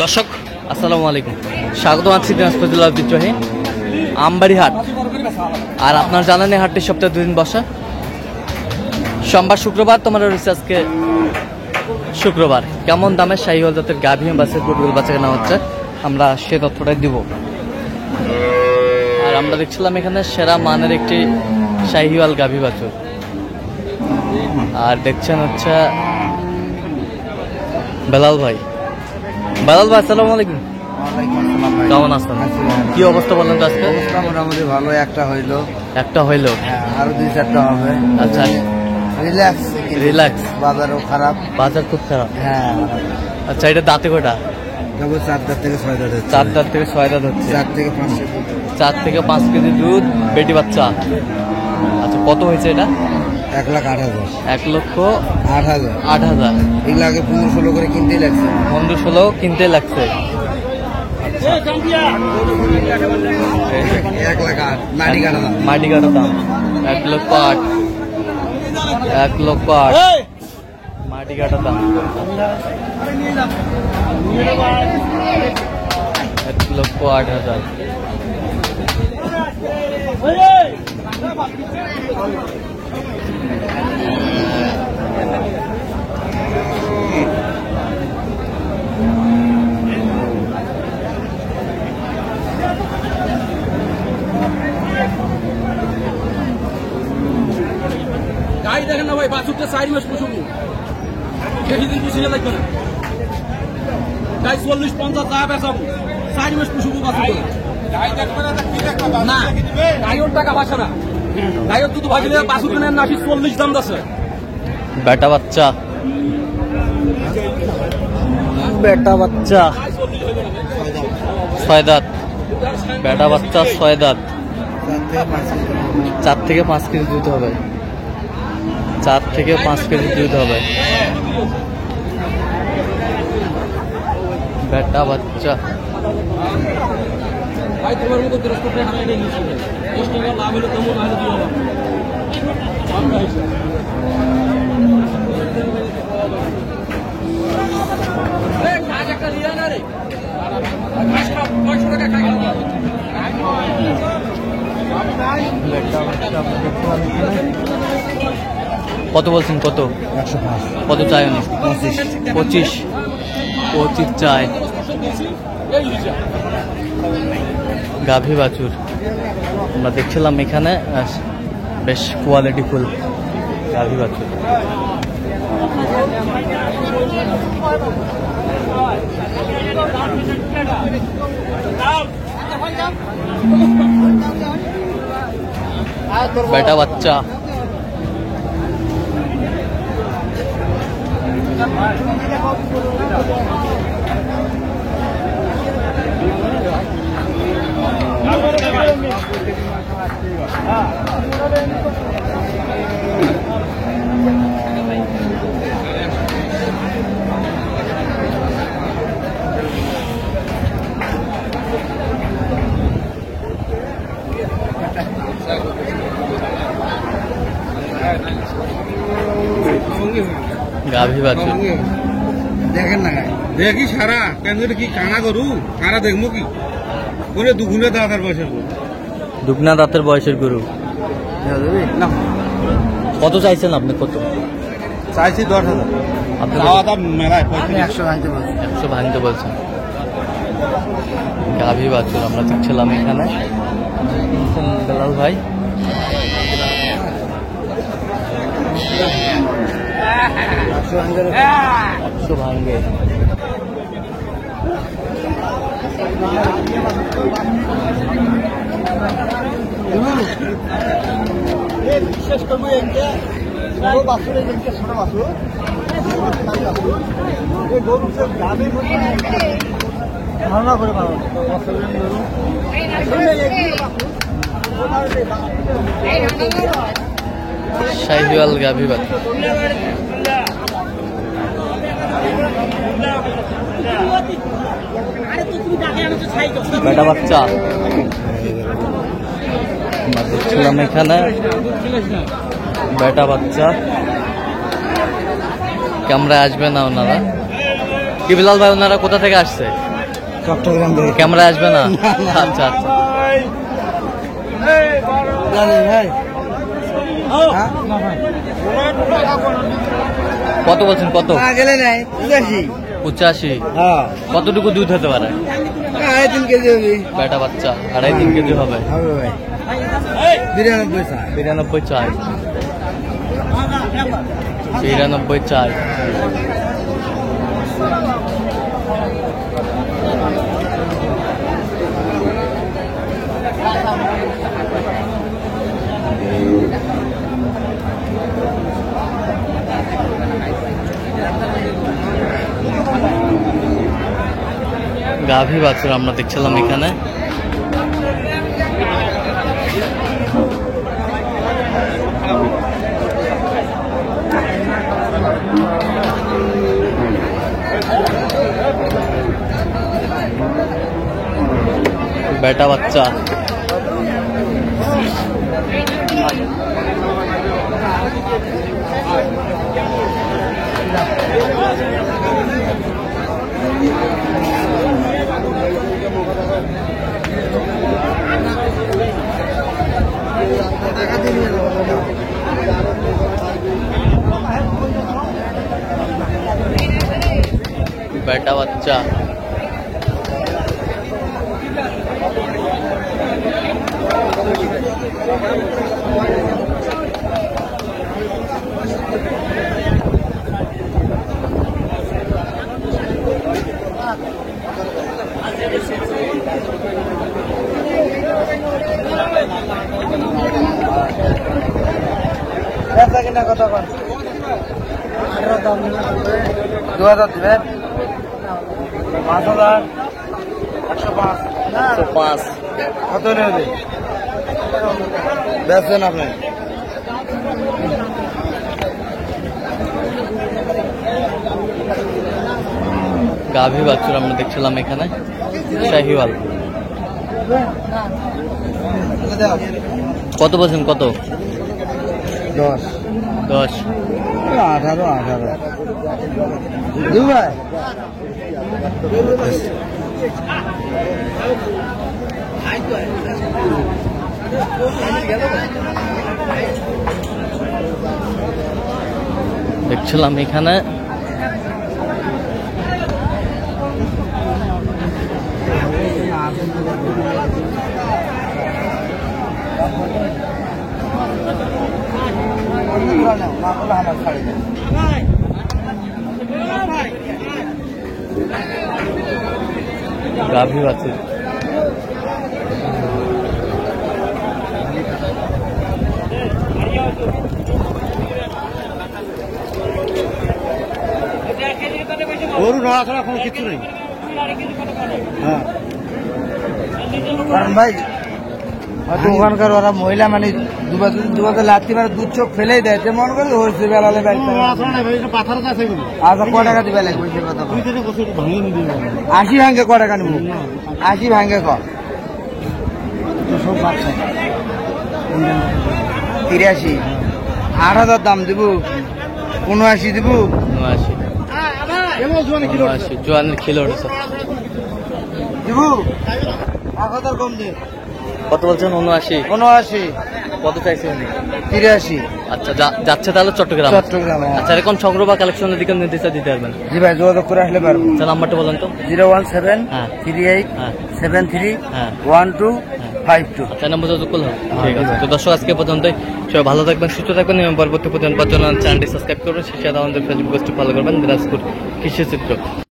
দর্শক আসসালামু আলাইকুম, স্বাগত আছি দিনাজপুর জেলার ঐতিহ্যবাহী আমবাড়ি হাট। আর আপনার জানেন এই হাটটি সপ্তাহে 2 দিন বসা, সোমবার শুক্রবার। তোমার রয়েছে আজকে শুক্রবার। কেমন দামে শাহিওয়াল জাতের গাভী বাছুর গরুগুলো বাচ্চা কেনা হচ্ছে আমরা সে তথ্যটাই দিব। আর আমরা দেখছিলাম এখানে সেরা মানের একটি শাহিওয়াল গাভী বাছুর। আর দেখছেন হচ্ছে বেলাল ভাই। বেলাল ভাই আসসালামু আলাইকুম। কেমন আছেন? কি অবস্থা বলেন তো আজকে? মোটামুটি ভালো। একটা হইলো আরো 2-4টা হবে। আচ্ছা, রিল্যাক্স। বাজারও খারাপ, বাজার খুব খারাপ। হ্যাঁ। আচ্ছা, এটা দাঁতে কটা? কেবল 4 দাঁত থেকে 6 দাঁত হচ্ছে। 4 দাঁত থেকে 6 দাঁত হচ্ছে। 4 থেকে 5 কেজি দুধ, বেটি বাচ্চা। আচ্ছা, কত হয়েছে এটা? 1,08,000। 1,08,000। এগুলো আগে 15-16 করে কিনতেই লাগছে। 15-16 কিনতে লাগছে। 1,08,000 মাটি কাটা দাম। মাটি কাটা দাম 1,08,000। 1,08,000 মাটি কাটা দাম। 1,08,000। গাই দেখেন না ভাই, বাছুরটা 4 মাস পুষবো, বেশি দিন পুষিয়ে লাগবে না। গাই 40-50 টাকা বেচাবো, 4 মাস পুষবো বাছুর। না, গাইওর টাকা বাঁচে না। গাইওর দুধ ভাগিলে বাছুর কেনার নাকি 40 দাম আছে। বেটা বাচ্চা, বেটা বাচ্চা 6 দাঁত। বেটা বাচ্চা 6 দাঁত। 4 থেকে 5 কেজি দুধ হবে। 4 থেকে 5 কেজি দুধ হবে। বেটা বাচ্চা। ভাই তোমার মতো 10 টাকা হাতে নিয়ে নিয়েছি, 10 টাকা লাভ হলে তেমন ভালো দিও না। কত বলছেন? কত? 105। কত চাই? 25 চাই। গাভী বাছুর আমরা দেখছিলাম এখানে, বেশ কোয়ালিটি ফুল গাভী বাছুর। বেটা বাচ্চা। গাভী বাছুর দেখেন না দেখি সারা কেন কি কানা গরু, কানা দেখবো কি করে? দুগুণে দাদার বয়সের গরু, দুগনা দাঁতের বয়সের গরু। না, কত চাইছেন আপনি? কত চাইছি? 10,000। আপনি মেলায় 100 ভাঙতে বলছি। 100 ভাঙতে বলছেন। গাভী বাছুর আমরা দেখছিলাম এখানে। বেলাল ভাই, একশো ভাঙবে। বিশেষ করবো ছোট বাছুর, ছোট বাছুর গরু ধারণা করে ভালো শাহিওয়াল গাভী বাছুর। বেটা বাচ্চা দেখছিলাম এখানে, বেটা বাচ্চা। ক্যামেরায় আসবে না ওনারা, কি বিলাল ভাই ওনারা কোথা থেকে আসছে? চট্টগ্রাম থেকে ক্যামেরা আসবে না? আচ্ছা আচ্ছা। জানি ভাই কত বলছেন? কত? গেলে নাই 85। হ্যাঁ কতটুকু দুধ হতে পারে? 3.5 কেজি হবে বেটা বাচ্চা 2.5-3 কেজি হবে। হবে ভাই 92 চাই 92 চাই। 92 চাই। গাভী বাছুর আমরা দেখছিলাম এখানে। বেটা বাচ্চা বেটা বাচ্চা কত 2000 দিবেন 5000 105 105। কত নেবে বেচেন আপনি? গাভী বাছুর আমরা দেখছিলাম এখানে। শাহিওয়াল কত বলছেন? কত? 10 10। 18 দিন ভাই দেখছিলাম এখানে। গাভী বাছুর গরু নড়া ছাড়া কোনো কিছু নেই। হ্যাঁ কারণ ভাই হয়তো ওখানকার ওরা মহিলা মানে দুবাতে লাত্তি মারে দুধ চোখ ফেলেই দেয়, যে মনে করলে হয়েছে বেলালে আচ্ছা ক টাকা দিবে লাগবে সে কথা 80 ভাঙ্গে ক টাকা নিব? 80 ভাঙ্গে ক 83 8,000 দাম দিব 79 দিব 79। জোয়ানের খিলো দিব 1000 কম দে। কত বলছেন? 79। 79 কত চাইছেন? 83 আচ্ছা যাচ্ছে তাহলে চট্টগ্রাম। চট্টগ্রামে। আচ্ছা এরকম সংগ্রহ বা কালেকশনের দিকে নির্দেশ দিতে পারবেন? জি ভাই যোগাযোগ করে আসলে পারবো। আচ্ছা নাম্বারটা বলেন তো। 017 হ্যাঁ। 38 হ্যাঁ। 73 হ্যাঁ। 1252। আচ্ছা নম্বর যোগাযোগ করলে হবে। ঠিক আছে। তো দর্শক আজকে পর্যন্তই। সবাই ভালো থাকবেন, সুস্থ থাকবেন এবং পরবর্তী প্রতিদিন পাওয়ার জন্য চ্যানেলটি সাবস্ক্রাইব করবেন। শেষে আমাদের ফেসবুক পেজটি ফলো করবেন। দিনাজপুর কৃষি চিত্র।